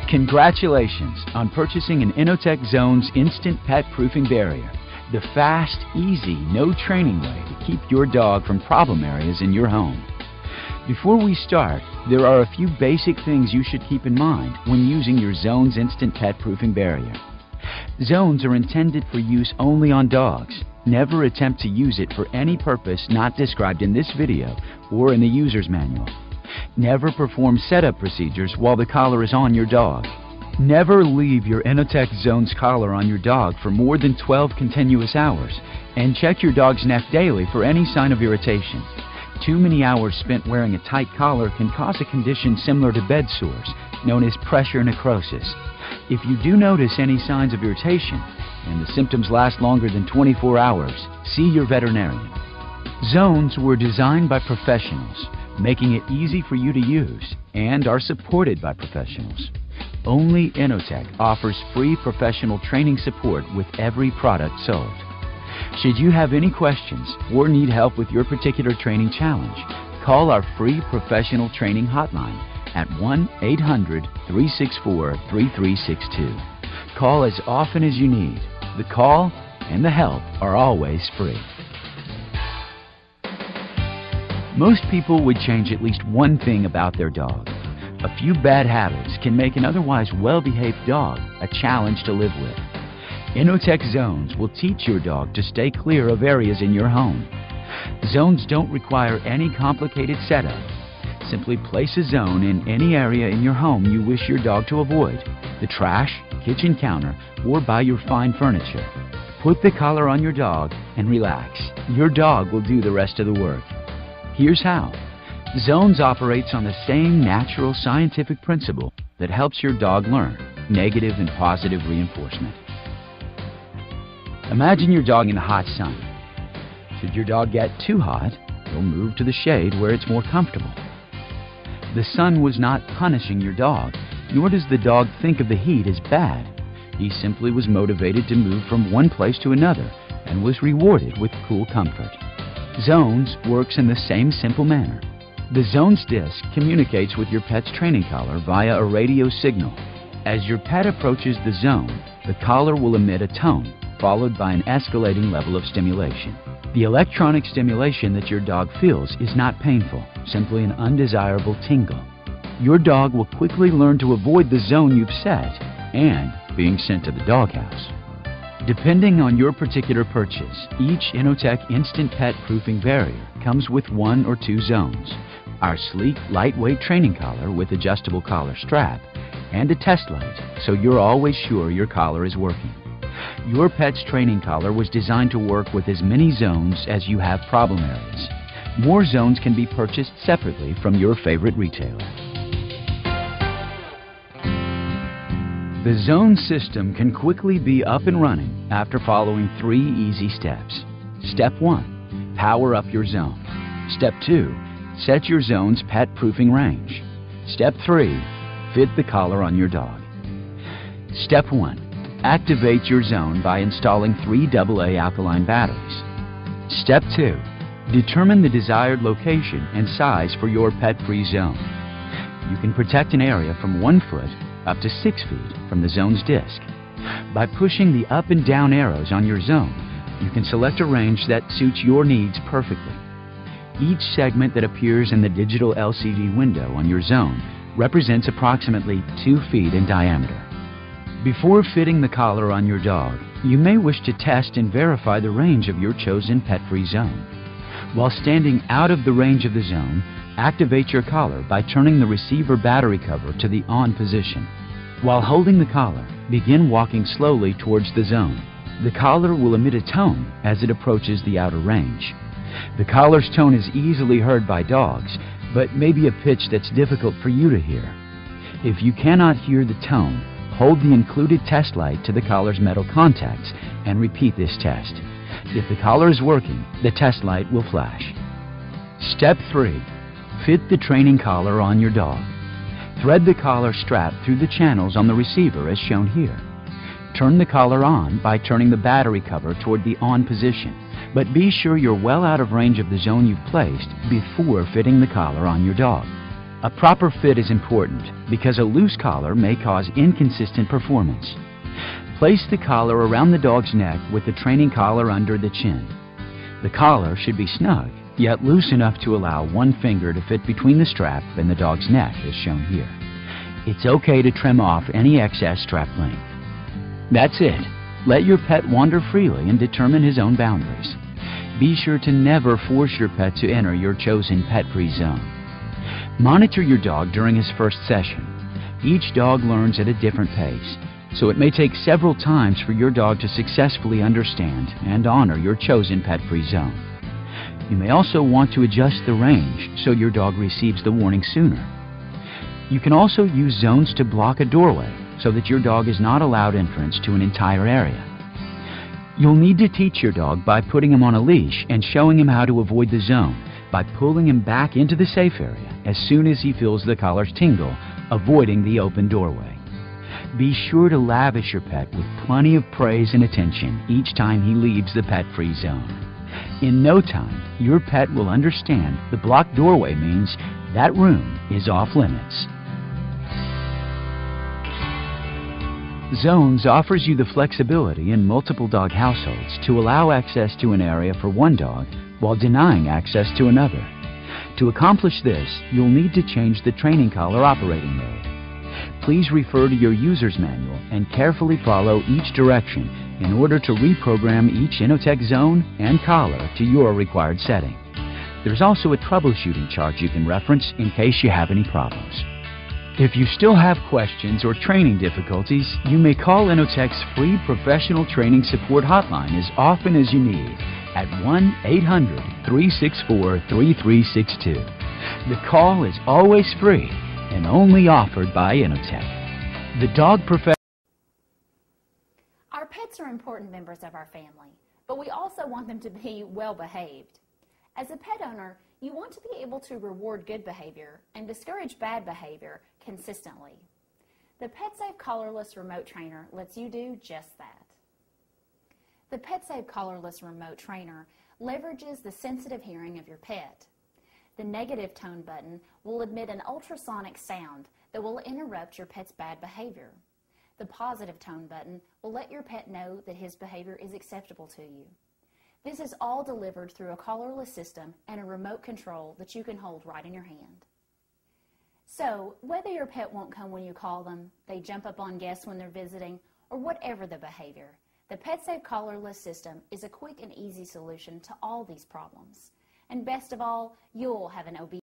Congratulations on purchasing an Innotek Zones Instant Pet Proofing Barrier, the fast, easy, no training way to keep your dog from problem areas in your home. Before we start, there are a few basic things you should keep in mind when using your Zones Instant Pet Proofing Barrier. Zones are intended for use only on dogs. Never attempt to use it for any purpose not described in this video or in the user's manual. Never perform setup procedures while the collar is on your dog. Never leave your Innotek Zones collar on your dog for more than 12 continuous hours, and check your dog's neck daily for any sign of irritation. Too many hours spent wearing a tight collar can cause a condition similar to bed sores, known as pressure necrosis. If you do notice any signs of irritation, and the symptoms last longer than 24 hours, see your veterinarian. Zones were designed by professionals, making it easy for you to use, and are supported by professionals. Only Innotek offers free professional training support with every product sold. Should you have any questions or need help with your particular training challenge, call our free professional training hotline at 1-800-364-3362. Call as often as you need. The call and the help are always free. Most people would change at least one thing about their dog. A few bad habits can make an otherwise well-behaved dog a challenge to live with. Innotek Zones will teach your dog to stay clear of areas in your home. Zones don't require any complicated setup. Simply place a zone in any area in your home you wish your dog to avoid: the trash, kitchen counter, or by your fine furniture. Put the collar on your dog and relax. Your dog will do the rest of the work. Here's how. Zones operates on the same natural scientific principle that helps your dog learn: negative and positive reinforcement. Imagine your dog in the hot sun. Should your dog get too hot, you'll move to the shade where it's more comfortable. The sun was not punishing your dog, nor does the dog think of the heat as bad. He simply was motivated to move from one place to another and was rewarded with cool comfort. Zones works in the same simple manner. The Zones disc communicates with your pet's training collar via a radio signal. As your pet approaches the zone, the collar will emit a tone, followed by an escalating level of stimulation. The electronic stimulation that your dog feels is not painful, simply an undesirable tingle. Your dog will quickly learn to avoid the zone you've set and being sent to the doghouse. Depending on your particular purchase, each Innotek Instant Pet Proofing Barrier comes with 1 or 2 zones: our sleek, lightweight training collar with adjustable collar strap, and a test light, so you're always sure your collar is working. Your pet's training collar was designed to work with as many zones as you have problem areas. More zones can be purchased separately from your favorite retailer. The zone system can quickly be up and running after following 3 easy steps. Step 1. Power up your zone. Step 2. Set your zone's pet proofing range. Step 3. Fit the collar on your dog. Step 1. Activate your zone by installing 3 AA alkaline batteries. Step 2. Determine the desired location and size for your pet-free zone. You can protect an area from 1 foot up to 6 feet from the zone's disc. By pushing the up and down arrows on your zone, you can select a range that suits your needs perfectly. Each segment that appears in the digital LCD window on your zone represents approximately 2 feet in diameter. Before fitting the collar on your dog, you may wish to test and verify the range of your chosen pet-free zone. While standing out of the range of the zone, activate your collar by turning the receiver battery cover to the on position. While holding the collar, begin walking slowly towards the zone. The collar will emit a tone as it approaches the outer range. The collar's tone is easily heard by dogs, but may be a pitch that's difficult for you to hear. If you cannot hear the tone, hold the included test light to the collar's metal contacts and repeat this test. If the collar is working, the test light will flash. Step 3. Fit the training collar on your dog. Thread the collar strap through the channels on the receiver as shown here. Turn the collar on by turning the battery cover toward the on position, but be sure you're well out of range of the zone you've placed before fitting the collar on your dog. A proper fit is important because a loose collar may cause inconsistent performance. Place the collar around the dog's neck with the training collar under the chin. The collar should be snug, yet loose enough to allow one finger to fit between the strap and the dog's neck, as shown here. It's okay to trim off any excess strap length. That's it. Let your pet wander freely and determine his own boundaries. Be sure to never force your pet to enter your chosen pet-free zone. Monitor your dog during his first session. Each dog learns at a different pace, so it may take several times for your dog to successfully understand and honor your chosen pet-free zone. You may also want to adjust the range so your dog receives the warning sooner. You can also use zones to block a doorway so that your dog is not allowed entrance to an entire area. You'll need to teach your dog by putting him on a leash and showing him how to avoid the zone by pulling him back into the safe area as soon as he feels the collar's tingle, avoiding the open doorway. Be sure to lavish your pet with plenty of praise and attention each time he leaves the pet-free zone. In no time, your pet will understand the blocked doorway means that room is off limits. Zones offers you the flexibility in multiple dog households to allow access to an area for one dog while denying access to another. To accomplish this, you'll need to change the training collar operating mode. Please refer to your user's manual and carefully follow each direction in order to reprogram each Innotek zone and collar to your required setting. There's also a troubleshooting chart you can reference in case you have any problems. If you still have questions or training difficulties, you may call Innotek's free professional training support hotline as often as you need at 1-800-364-3362. The call is always free and only offered by Innotek. The dog professional. Our pets are important members of our family, but we also want them to be well behaved. As a pet owner, you want to be able to reward good behavior and discourage bad behavior consistently. The PetSafe Collarless Remote Trainer lets you do just that. The PetSafe Collarless Remote Trainer leverages the sensitive hearing of your pet. The negative tone button will emit an ultrasonic sound that will interrupt your pet's bad behavior. The positive tone button will let your pet know that his behavior is acceptable to you. This is all delivered through a collarless system and a remote control that you can hold right in your hand. So, whether your pet won't come when you call them, they jump up on guests when they're visiting, or whatever the behavior, the PetSafe Collarless system is a quick and easy solution to all these problems. And best of all, you'll have an obedient